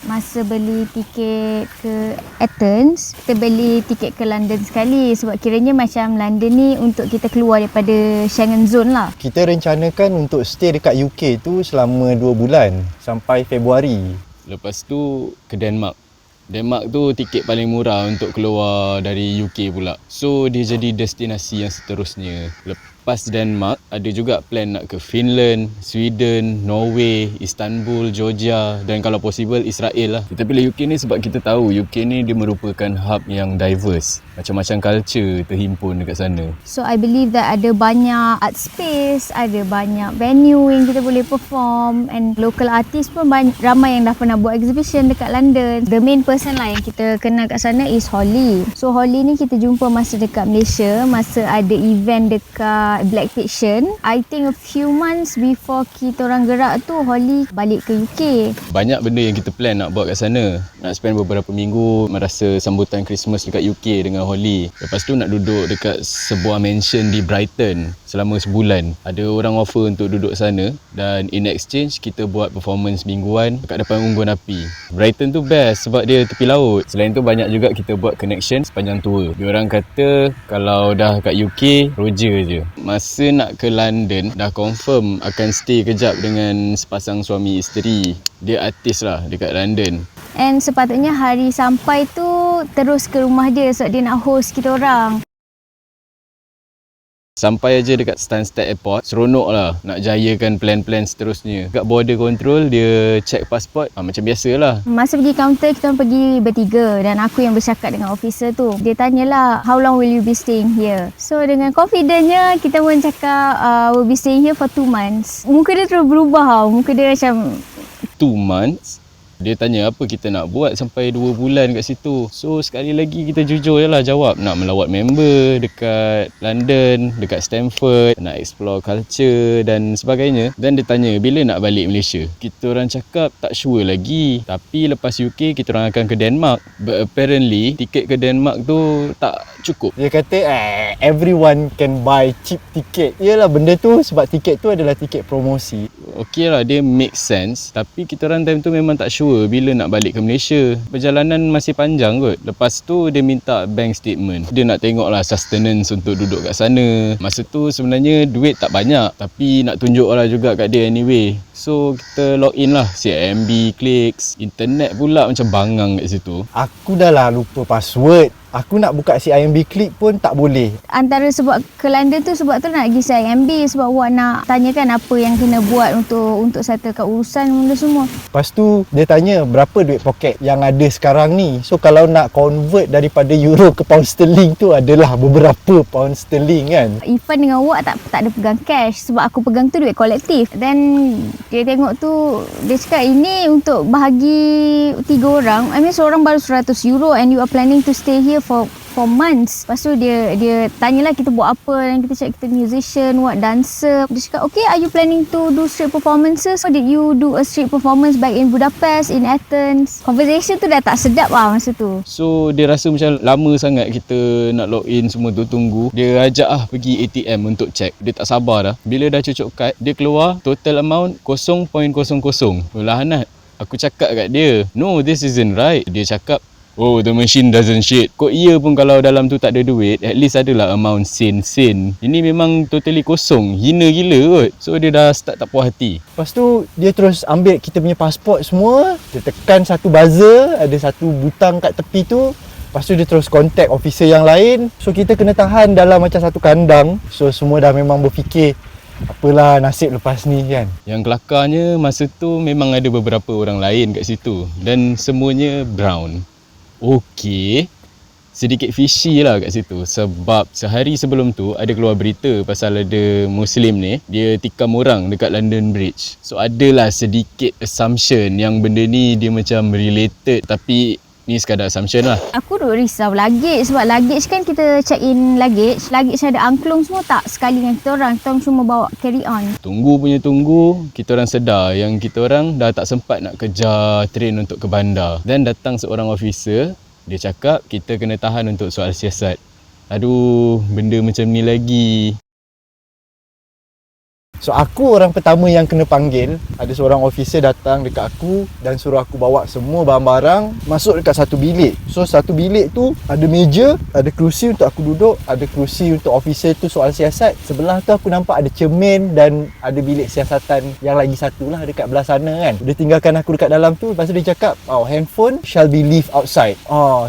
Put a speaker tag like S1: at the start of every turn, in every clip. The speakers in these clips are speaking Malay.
S1: Masa beli tiket ke Athens, kita beli tiket ke London sekali sebab kiranya macam London ni untuk kita keluar daripada Schengen Zone lah.
S2: Kita rencanakan untuk stay dekat UK tu selama 2 bulan sampai Februari.
S3: Lepas tu ke Denmark. Denmark tu tiket paling murah untuk keluar dari UK pula. So dia jadi destinasi yang seterusnya. Lepas Denmark, ada juga plan nak ke Finland, Sweden, Norway, Istanbul, Georgia dan kalau possible Israel lah. Kita pilih UK ni sebab kita tahu UK ni dia merupakan hub yang diverse. Macam-macam culture terhimpun dekat sana.
S1: So I believe that ada banyak art space, ada banyak venue yang kita boleh perform and local artist pun ramai yang dah pernah buat exhibition dekat London. The main person lah yang kita kenal kat sana is Holly. So Holly ni kita jumpa masa dekat Malaysia, masa ada event dekat Black Fiction. I think a few months before kita orang gerak tu, Holly balik ke UK.
S3: Banyak benda yang kita plan nak buat kat sana. Nak spend beberapa minggu merasa sambutan Christmas dekat UK dengan Holly. Lepas tu nak duduk dekat sebuah mansion di Brighton selama sebulan. Ada orang offer untuk duduk sana dan in exchange kita buat performance mingguan dekat depan unggun api. Brighton tu best sebab dia tepi laut. Selain tu banyak juga kita buat connection sepanjang tour. Diorang kata kalau dah kat UK, roja je. Masa nak ke London, dah confirm akan stay kejap dengan sepasang suami isteri. Dia artis lah dekat London.
S1: And sepatutnya hari sampai tu terus ke rumah dia sebab dia nak host kita orang.
S3: Sampai aja dekat Stansted Airport, seronok lah nak jayakan plan-plan seterusnya. Kat border control, dia check pasport, macam biasa lah.
S1: Masa pergi kaunter, kita orang pergi bertiga dan aku yang bercakap dengan officer tu. Dia tanyalah, how long will you be staying here? So dengan confidentnya, kita pun cakap, we'll be staying here for 2 months. Muka dia terus berubah tau, muka dia macam
S3: 2 months? Dia tanya apa kita nak buat sampai 2 bulan kat situ. So sekali lagi kita jujur je lah jawab. Nak melawat member dekat London, dekat Stamford, nak explore culture dan sebagainya. Dan dia tanya bila nak balik Malaysia. Kita orang cakap tak sure lagi. Tapi lepas UK kita orang akan ke Denmark. But apparently tiket ke Denmark tu tak cukup.
S2: Dia kata everyone can buy cheap ticket. Yalah benda tu sebab tiket tu adalah tiket promosi.
S3: Okey lah, dia make sense. Tapi kita orang time tu memang tak sure bila nak balik ke Malaysia. Perjalanan masih panjang kot. Lepas tu dia minta bank statement. Dia nak tengok lah sustenance untuk duduk kat sana. Masa tu sebenarnya duit tak banyak. Tapi nak tunjuk lah juga kat dia anyway. So kita log in lah. CIMB, Clicks. Internet pula macam bangang kat situ.
S2: Aku dah lah lupa password. Aku nak buka CIMB Click pun tak boleh.
S1: antara sebab ke London tu sebab tu nak pergi CIMB sebab awak nak tanyakan apa yang kena buat untuk settlekan urusan benda semua.
S2: Lepas tu dia tanya berapa duit poket yang ada sekarang ni. So kalau nak convert daripada euro ke pound sterling tu adalah beberapa pound sterling kan.
S1: Ifan dengan awak tak ada pegang cash sebab aku pegang tu duit kolektif. Then dia tengok tu, dia cakap ini untuk bahagi 3 orang. I mean seorang baru €100 and you are planning to stay here for months. Lepas tu dia tanyalah kita buat apa dan kita cakap kita musician, what dancer. Dia cakap okay, are you planning to do street performances? Or did you do a street performance back in Budapest, in Athens? Conversation tu dah tak sedap lah masa tu.
S3: So dia rasa macam lama sangat kita nak log in semua tu tunggu. Dia ajak pergi ATM untuk check. Dia tak sabar dah. Bila dah cucuk kad, dia keluar total amount 0.00. Lah Hanat, aku cakap kat dia, no, this isn't right. Dia cakap, oh, the machine doesn't shit. Kok iya pun kalau dalam tu tak ada duit, at least adalah amount sen. Ini memang totally kosong. Hina gila kot. So dia dah start tak puas hati.
S2: Lepas tu dia terus ambil kita punya pasport semua. Dia tekan satu buzzer, ada satu butang kat tepi tu. Lepas tu dia terus contact officer yang lain. So kita kena tahan dalam macam satu kandang. So semua dah memang berfikir, apalah nasib lepas ni kan.
S3: Yang kelakarnya masa tu memang ada beberapa orang lain kat situ. Dan semuanya brown. Okey, sedikit fishy lah kat situ sebab sehari sebelum tu ada keluar berita pasal ada Muslim ni, dia tikam orang dekat London Bridge. So adalah sedikit assumption yang benda ni dia macam related, tapi ni sekadar assumption lah.
S1: Aku duk risau luggage sebab luggage kan kita check in luggage ada angklung semua tak sekali dengan kita orang cuma bawa carry on.
S3: Tunggu, kita orang sedar yang kita orang dah tak sempat nak kejar train untuk ke bandar. Dan datang seorang officer, dia cakap kita kena tahan untuk soal siasat. Aduh, benda macam ni lagi.
S2: So aku orang pertama yang kena panggil. Ada seorang officer datang dekat aku dan suruh aku bawa semua barang-barang masuk dekat satu bilik. So satu bilik tu ada meja, ada kerusi untuk aku duduk, ada kerusi untuk officer tu soal siasat. Sebelah tu aku nampak ada cermin dan ada bilik siasatan yang lagi satu lah dekat belah sana kan. Dia tinggalkan aku dekat dalam tu. Lepas tu dia cakap, handphone shall be leave outside.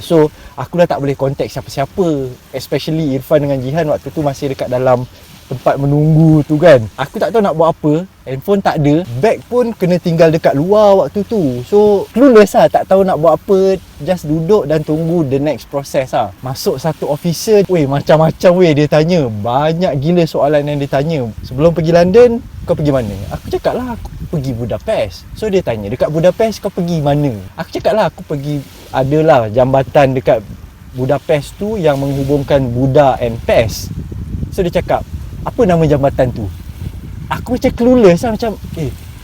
S2: So aku dah tak boleh contact siapa-siapa. Especially Irfan dengan Jihan waktu tu masih dekat dalam tempat menunggu tu kan. Aku tak tahu nak buat apa. Handphone tak ada. Bag pun kena tinggal dekat luar waktu tu. So clueless lah, tak tahu nak buat apa. Just duduk dan tunggu the next process lah. Masuk satu officer, macam-macam dia tanya. Banyak gila soalan yang dia tanya. Sebelum pergi London, kau pergi mana? Aku cakap lah aku pergi Budapest. So dia tanya, dekat Budapest kau pergi mana? Aku cakap lah aku pergi, adalah jambatan dekat Budapest tu yang menghubungkan Buda and Pest. So dia cakap, apa nama jambatan tu? Aku macam clueless lah, macam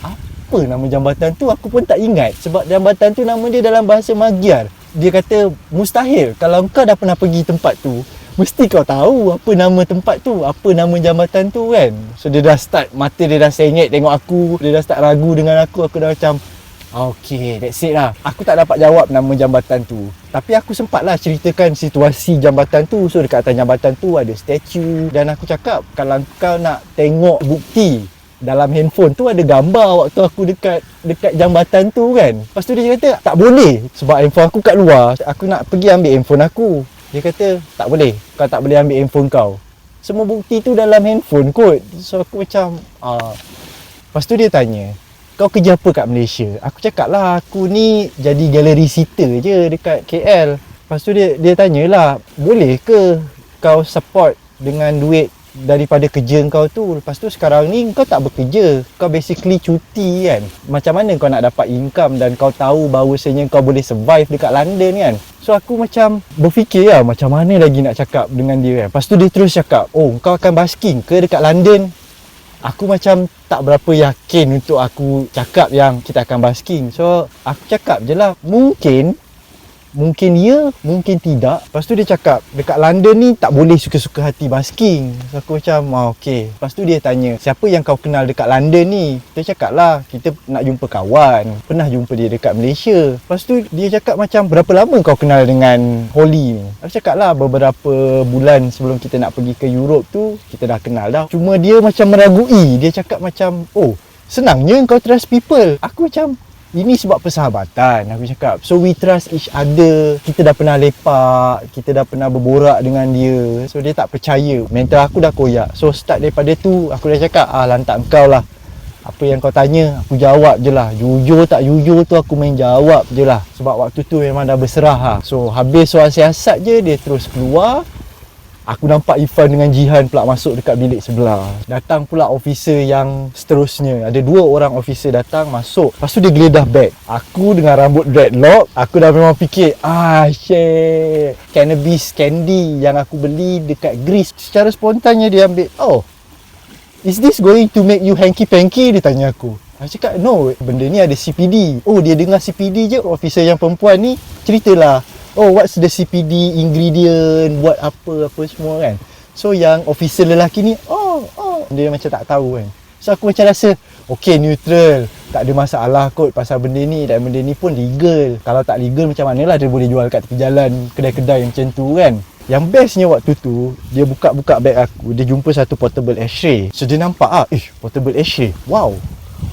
S2: apa nama jambatan tu? Aku pun tak ingat sebab jambatan tu nama dia dalam bahasa Magyar. Dia kata mustahil, kalau kau dah pernah pergi tempat tu mesti kau tahu apa nama tempat tu, apa nama jambatan tu kan. So dia dah start, mata dia dah sengit tengok aku, dia dah start ragu dengan aku dah macam okay, that's it lah. Aku tak dapat jawab nama jambatan tu. Tapi aku sempatlah ceritakan situasi jambatan tu. So dekat atas jambatan tu ada statue. Dan aku cakap, kalau kau nak tengok bukti dalam handphone tu ada gambar waktu aku dekat jambatan tu kan. Lepas tu dia kata, tak boleh sebab handphone aku kat luar. Aku nak pergi ambil handphone aku. Dia kata, tak boleh. Kau tak boleh ambil handphone kau. Semua bukti tu dalam handphone kot. So aku macam Lepas tu dia tanya, kau kerja apa kat Malaysia? Aku cakap lah, aku ni jadi galeri sitter je dekat KL. Lepas tu dia tanyalah, boleh ke kau support dengan duit daripada kerja kau tu? Lepas tu sekarang ni kau tak bekerja, kau basically cuti kan. Macam mana kau nak dapat income dan kau tahu bahawasanya kau boleh survive dekat London kan? So aku macam berfikir lah, macam mana lagi nak cakap dengan dia kan. Lepas tu dia terus cakap, kau akan basking ke dekat London? Aku macam tak berapa yakin untuk aku cakap yang kita akan basking. So aku cakap je lah, mungkin ya, mungkin tidak. Lepas tu dia cakap, dekat London ni tak boleh suka-suka hati basking. So aku macam, okey. Lepas tu dia tanya, siapa yang kau kenal dekat London ni? Dia cakap lah, kita nak jumpa kawan. Pernah jumpa dia dekat Malaysia. Lepas tu dia cakap macam, berapa lama kau kenal dengan Holly ni? Aku cakap lah, beberapa bulan sebelum kita nak pergi ke Europe tu, kita dah kenal dah. Cuma dia macam meragui. Dia cakap macam, senangnya kau trust people. Aku macam, ini sebab persahabatan, aku cakap. So we trust each other. Kita dah pernah lepak, kita dah pernah berborak dengan dia. So dia tak percaya. Mental aku dah koyak. So start daripada tu, aku dah cakap, lantak kau lah. Apa yang kau tanya, aku jawab je lah. Jujur tak jujur tu aku main jawab je lah. Sebab waktu tu memang dah berserah lah. So habis soal siasat je, dia terus keluar. Aku nampak Irfan dengan Jihan pula masuk dekat bilik sebelah. Datang pula officer yang seterusnya. Ada 2 orang officer datang masuk. Lepas tu dia geledah beg. Aku dengan rambut dreadlock, aku dah memang fikir, shit, cannabis candy yang aku beli dekat Greece. Secara spontannya dia ambil, is this going to make you hanky-panky? Dia tanya aku. Aku cakap, no, benda ni ada CPD. Dia dengar CPD je, officer yang perempuan ni ceritalah. What's the CPD ingredient, buat apa semua kan. So yang officer lelaki ni, dia macam tak tahu kan. So aku macam rasa, okay, neutral, tak ada masalah kot pasal benda ni. Dan benda ni pun legal. Kalau tak legal macam manalah dia boleh jual kat tepi jalan, kedai-kedai macam tu kan. Yang bestnya waktu tu, dia buka-buka beg aku, dia jumpa satu portable ashtray. So dia nampak, portable ashtray, wow,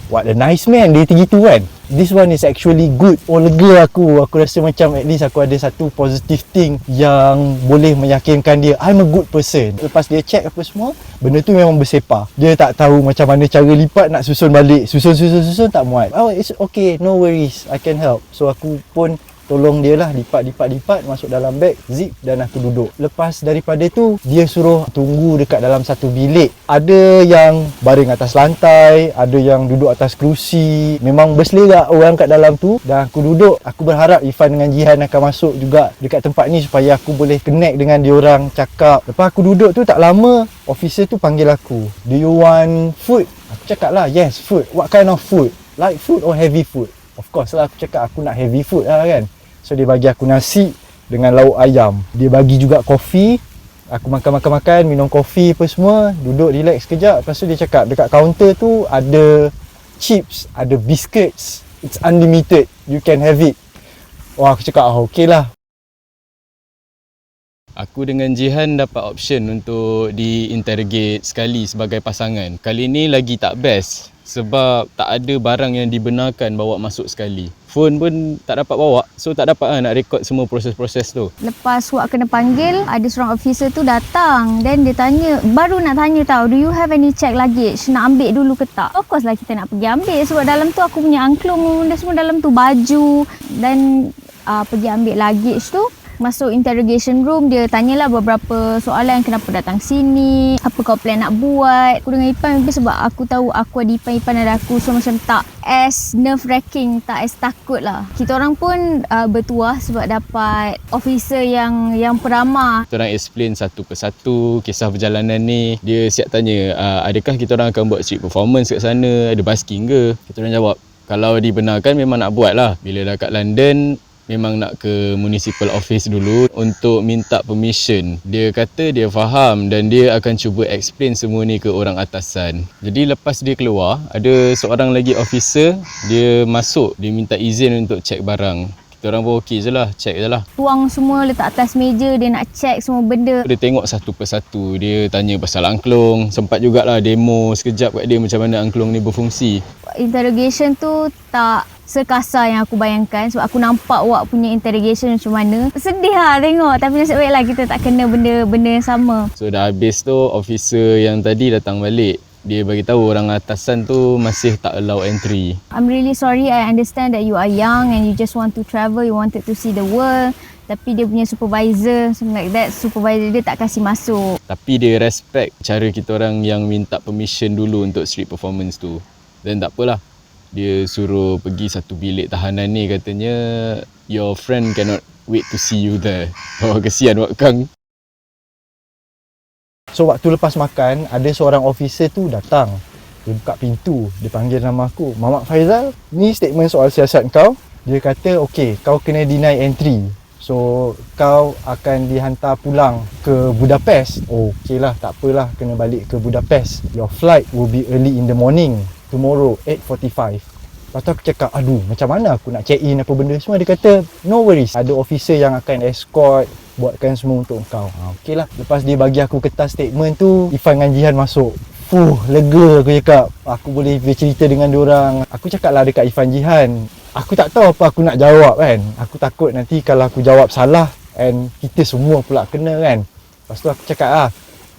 S2: what a nice man, dia gitu kan. This one is actually good. Lega aku rasa macam at least aku ada satu positive thing yang boleh meyakinkan dia I'm a good person. Lepas dia check apa semua, benda tu memang bersepah. Dia tak tahu macam mana cara lipat, nak susun balik. Susun tak muat. It's okay, no worries, I can help. So aku pun tolong dia lah, lipat, masuk dalam beg, zip, dan aku duduk. Lepas daripada tu, dia suruh tunggu dekat dalam satu bilik. Ada yang baring atas lantai, ada yang duduk atas kerusi. Memang berselerak orang kat dalam tu. Dan aku duduk, aku berharap Irfan dengan Jihan akan masuk juga dekat tempat ni supaya aku boleh connect dengan diorang, cakap. Lepas aku duduk tu tak lama, officer tu panggil aku. Do you want food? Aku cakap lah, yes, food. What kind of food? Light food or heavy food? Of course lah, aku cakap aku nak heavy food lah kan. So dia bagi aku nasi dengan lauk ayam. Dia bagi juga kopi. Aku makan, minum kopi apa semua, duduk relax sekejap. Lepas tu dia cakap dekat kaunter tu ada chips, ada biscuits. It's unlimited. You can have it. Wah, aku cakap okey lah.
S3: Aku dengan Jihan dapat option untuk di-interrogate sekali sebagai pasangan. Kali ni lagi tak best sebab tak ada barang yang dibenarkan bawa masuk sekali. Phone pun tak dapat bawa, so tak dapat nak record semua proses-proses tu.
S1: Lepas Wak kena panggil, ada seorang officer tu datang. Then dia tanya, baru nak tanya tau, do you have any check luggage? Nak ambil dulu ke tak? Of course lah kita nak pergi ambil sebab dalam tu aku punya angklung dan semua dalam tu baju. Dan pergi ambil luggage tu. Masuk interrogation room, dia tanyalah beberapa soalan, kenapa datang sini, apa kau plan nak buat. Aku dengan Ipan sebab aku tahu aku ada Ipan ada aku, so macam tak as nerve wracking, tak as takut lah. Kita orang pun bertuah sebab dapat officer yang peramah.
S3: Kita orang explain satu persatu kisah perjalanan ni. Dia siap tanya, adakah kita orang akan buat street performance kat sana, ada busking ke? Kita orang jawab, kalau dibenarkan memang nak buat lah. Bila dah kat London, memang nak ke municipal office dulu untuk minta permission. Dia kata dia faham dan dia akan cuba explain semua ni ke orang atasan. Jadi lepas dia keluar, ada seorang lagi officer, dia masuk, dia minta izin untuk check barang. Kita orang pun okey je lah, check je lah.
S1: Tuang semua letak atas meja, dia nak check semua benda.
S3: Dia tengok satu persatu, dia tanya pasal angklung, sempat jugalah demo sekejap kat dia macam mana angklung ni berfungsi.
S1: Interrogation tu tak sekasar yang aku bayangkan sebab aku nampak Wak punya interrogation macam mana. Sedih lah tengok, tapi nasib baiklah kita tak kena benda yang sama.
S3: So dah habis tu, officer yang tadi datang balik. Dia bagi tahu orang atasan tu masih tak allow entry.
S1: I'm really sorry, I understand that you are young and you just want to travel, you wanted to see the world. Tapi dia punya supervisor, something like that, supervisor dia tak kasih masuk.
S3: Tapi dia respect cara kita orang yang minta permission dulu untuk street performance tu. Dan tak apalah, dia suruh pergi satu bilik tahanan ni, katanya your friend cannot wait to see you there. Oh, kesian Wak Kang.
S2: So waktu lepas makan, ada seorang officer tu datang. Dia buka pintu, dia panggil nama aku, Mamat Faizal, ni statement soal siasat kau. Dia kata, okey, kau kena deny entry. So kau akan dihantar pulang ke Budapest. Oh, okey lah, tak apalah, kena balik ke Budapest. Your flight will be early in the morning tomorrow 8:45. Lepas tu aku cakap, aduh, macam mana aku nak check in apa benda semua. Dia kata, no worries, ada officer yang akan escort, buatkan semua untuk kau. Okey lah. Lepas dia bagi aku kertas statement tu, Ifan dengan Jihan masuk. Lega aku cakap. Aku boleh bercerita dengan diorang. Aku cakap lah dekat Ifan Jihan, aku tak tahu apa aku nak jawab kan. Aku takut nanti kalau aku jawab salah and kita semua pula kena kan. Lepas tu aku cakap lah,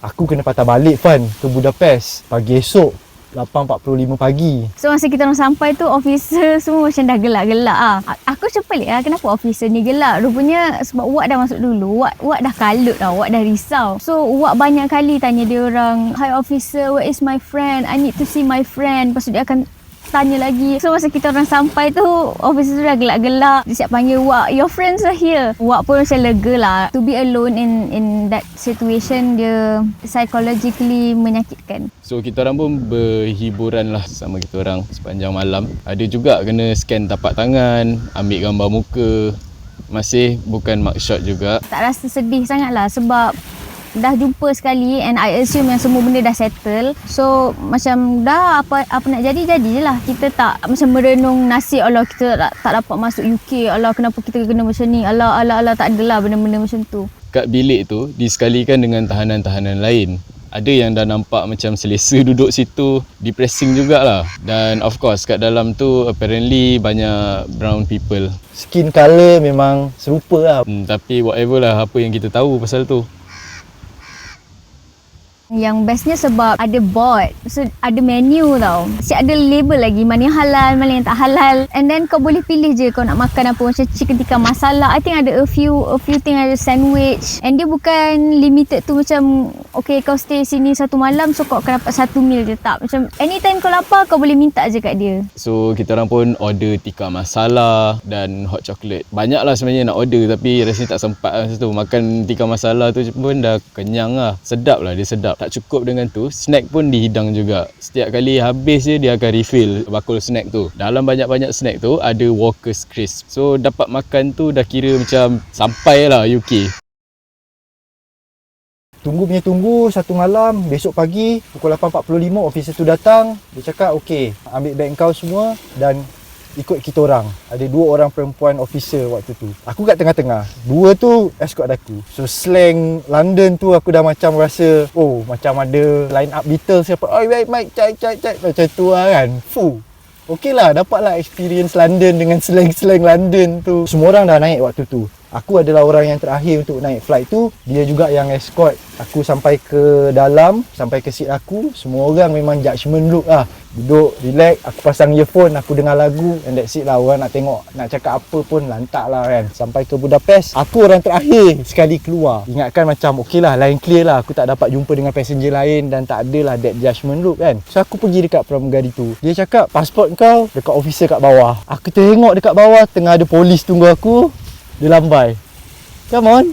S2: aku kena patah balik Fan ke Budapest pagi esok 8.45 pagi.
S1: So masa kita orang sampai tu, officer semua macam dah gelak-gelak lah. Aku macam pelik lah, kenapa officer ni gelak? Rupanya sebab Wak dah masuk dulu, Wak dah kalut lah, Wak dah risau. So Wak banyak kali tanya dia orang, hi officer, where is my friend? I need to see my friend. Lepas tu dia akan tanya lagi. So masa kita orang sampai tu, officer tu dah gelak-gelak. Dia siap panggil Wak, your friends are here. Wak pun macam lega lah. To be alone in that situation, dia psychologically menyakitkan.
S3: So kita orang pun berhiburan lah sama kita orang sepanjang malam. Ada juga kena scan tapak tangan, ambil gambar muka. Masih bukan mugshot juga.
S1: Tak rasa sedih sangat lah sebab dah jumpa sekali and I assume yang semua benda dah settle. So macam dah apa nak jadi je lah. Kita tak macam merenung nasib, Allah kita tak dapat masuk UK, Allah kenapa kita kena macam ni, Allah tak adalah benda-benda macam tu.
S3: Kat bilik tu disekalikan dengan tahanan-tahanan lain. Ada yang dah nampak macam selesa duduk situ, depressing jugalah. Dan of course kat dalam tu apparently banyak brown people.
S2: Skin colour memang serupa lah.
S3: Tapi whatever lah apa yang kita tahu pasal tu.
S1: Yang bestnya sebab ada board, so ada menu tau. Siap ada label lagi, mana yang halal, mana yang tak halal. And then kau boleh pilih je kau nak makan apa, macam chicken tikka masala. I think ada a few thing, ada sandwich. And dia bukan limited tu macam okay kau stay sini satu malam so kau akan dapat satu meal je, tak. Macam anytime kau lapar kau boleh minta je kat dia.
S3: So kita orang pun order tikka masala dan hot chocolate. Banyak lah sebenarnya nak order tapi rasanya tak sempat lah masa tu. Makan tikka masala tu pun dah kenyang lah. Sedap lah, dia sedap. Tak cukup dengan tu, snack pun dihidang juga. Setiap kali habis je dia akan refill bakul snack tu. Dalam banyak-banyak snack tu ada Walker's Crisp. So dapat makan tu dah kira macam sampai lah UK.
S2: Tunggu satu malam. Besok pagi pukul 8.45 officer tu datang. Dia cakap okey, ambil beg kau semua dan ikut kita orang. Ada 2 orang perempuan officer waktu tu. Aku kat tengah-tengah. 2 tu escort aku. So slang London tu aku dah macam rasa macam ada line up Beatles siapa. Oh wait Mike cai macam tu lah kan. Okey lah, dapatlah experience London dengan slang-slang London tu. Semua orang dah naik waktu tu. Aku adalah orang yang terakhir untuk naik flight tu. Dia juga yang escort aku sampai ke dalam, sampai ke seat aku. Semua orang memang judgement look lah. Duduk, relax, aku pasang earphone, aku dengar lagu and that's it lah. Orang nak tengok, nak cakap apa pun lantak lah kan. Sampai ke Budapest, aku orang terakhir sekali keluar. Ingatkan macam okey lah, line clear lah. Aku tak dapat jumpa dengan passenger lain dan tak ada lah that judgement look kan. So aku pergi dekat pramugari tu. Dia cakap, pasport kau dekat officer kat bawah. Aku tengok dekat bawah, tengah ada polis tunggu aku. Dia lambai. Come on.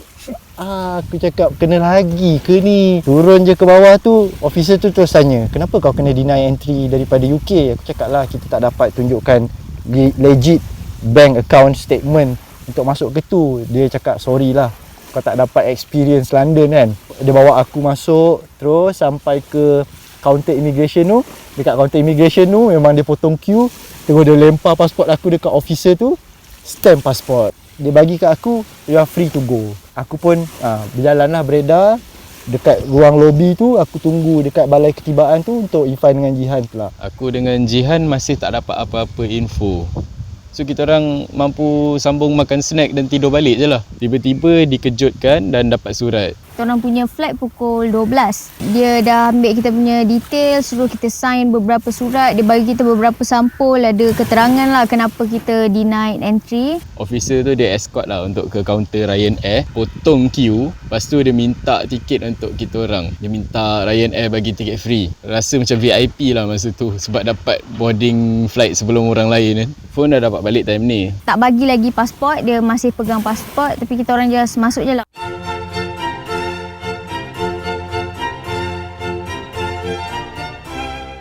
S2: Aku cakap kena lagi ke ni. Turun je ke bawah tu. Officer tu terus tanya, kenapa kau kena deny entry daripada UK? Aku cakap lah, kita tak dapat tunjukkan legit bank account statement untuk masuk ke tu. Dia cakap sorry lah, kau tak dapat experience London kan. Dia bawa aku masuk terus sampai ke counter immigration tu. Dekat counter immigration tu memang dia potong queue. Terus dia lempar pasport aku dekat officer tu. Stamp pasport. Dia bagi kat aku, you are free to go. Aku pun berjalanlah beredar dekat ruang lobi tu. Aku tunggu dekat balai ketibaan tu untuk Ifan dengan Jihan pula.
S3: Aku dengan Jihan masih tak dapat apa-apa info. So kita orang mampu sambung makan snack dan tidur balik je lah. Tiba-tiba dikejutkan dan dapat surat.
S1: Kita orang punya flight pukul 12. Dia dah ambil kita punya detail, suruh kita sign beberapa surat. Dia bagi kita beberapa sampul, ada keterangan lah kenapa kita denied entry.
S3: Officer tu dia escort lah untuk ke kaunter Ryanair. Potong queue. Lepas tu dia minta tiket untuk kita orang. Dia minta Ryanair bagi tiket free. Rasa macam VIP lah masa tu sebab dapat boarding flight sebelum orang lain kan. Phone dah dapat balik time ni.
S1: Tak bagi lagi pasport, dia masih pegang pasport tapi kita orang just masuk je lah.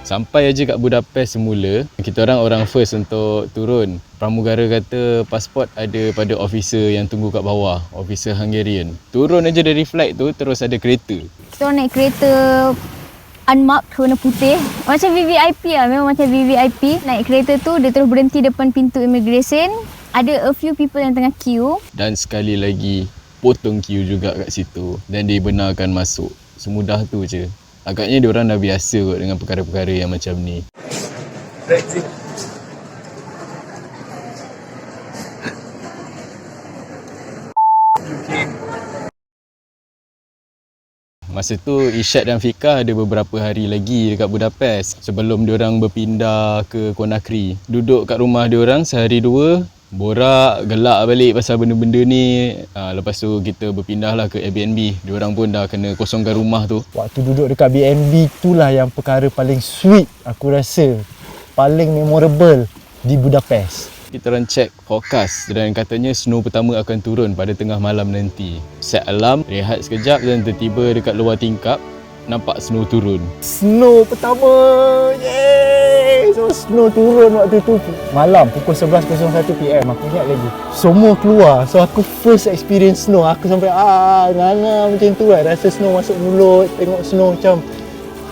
S3: Sampai aja kat Budapest semula, kita orang first untuk turun. Pramugara kata pasport ada pada officer yang tunggu kat bawah, officer Hungarian. Turun aja dari flight tu terus ada kereta.
S1: Kita orang naik kereta unmarked warna putih. Macam VVIP lah, memang macam VVIP. Naik kereta tu, dia terus berhenti depan pintu immigration. Ada a few people yang tengah queue.
S3: Dan sekali lagi, potong queue juga kat situ. Dan dibenarkan masuk. Semudah tu je. Agaknya diorang dah biasa kot dengan perkara-perkara yang macam ni. Masa tu Isyad dan Fika ada beberapa hari lagi dekat Budapest sebelum diorang berpindah ke Conakry. Duduk kat rumah diorang sehari dua, borak, gelak balik pasal benda-benda ni. Lepas tu kita berpindah lah ke Airbnb. Diorang pun dah kena kosongkan rumah tu.
S2: Waktu duduk dekat BNB itulah yang perkara paling sweet aku rasa. Paling memorable di Budapest.
S3: Kita orang check forecast dan katanya snow pertama akan turun pada tengah malam nanti. Set alarm, rehat sekejap dan tiba-tiba dekat luar tingkap nampak snow turun.
S2: Snow pertama! Yeay! So snow turun waktu tu malam pukul 11.01 PM. Aku ingat lagi. Semua keluar. So aku first experience snow. Aku sampai nganga macam tu kan. Rasa snow masuk mulut. Tengok snow macam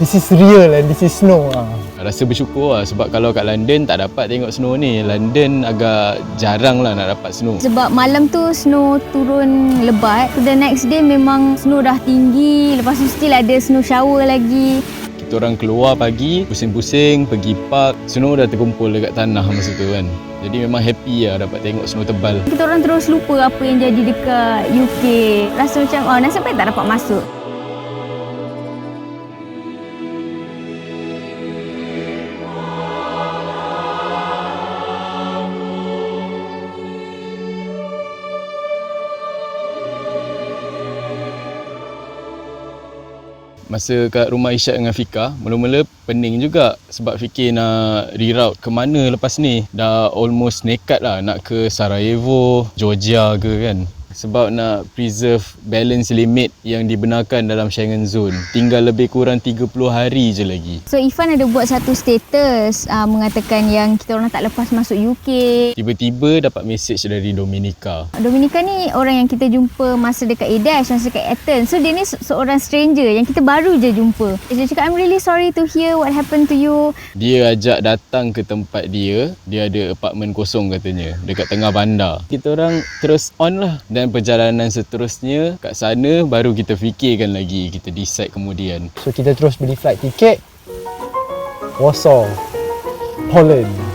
S2: this is real and this is snow.
S3: Rasa bersyukur lah sebab kalau kat London tak dapat tengok snow ni. London agak jarang lah nak dapat snow.
S1: Sebab malam tu snow turun lebat. The next day memang snow dah tinggi. Lepas tu still ada snow shower lagi.
S3: Kita orang keluar pagi, pusing-pusing, pergi park. Snow dah terkumpul dekat tanah masa tu kan. Jadi memang happy lah dapat tengok snow tebal.
S1: Kita orang terus lupa apa yang jadi dekat UK. Rasa macam nasib baik tak dapat masuk.
S3: Masa kat rumah Isyad dengan Fika, mula-mula pening juga sebab fikir nak reroute ke mana lepas ni. Dah almost nekat lah nak ke Sarajevo, Georgia ke kan. sebab nak preserve balance limit yang dibenarkan dalam Schengen Zone. Tinggal lebih kurang 30 hari je lagi.
S1: So Ifan ada buat satu status mengatakan yang kita orang tak lepas masuk UK.
S3: Tiba-tiba dapat message dari Dominica.
S1: Dominica ni orang yang kita jumpa masa dekat A-Dash, masa dekat Athens. So dia ni seorang stranger yang kita baru je jumpa. Dia cakap, I'm really sorry to hear what happened to you.
S3: Dia ajak datang ke tempat dia. Dia ada apartmen kosong katanya dekat tengah bandar. Kita orang terus on lah. Dan perjalanan seterusnya kat sana baru kita fikirkan lagi. Kita decide kemudian.
S2: So kita terus beli flight tiket Warsaw, Poland.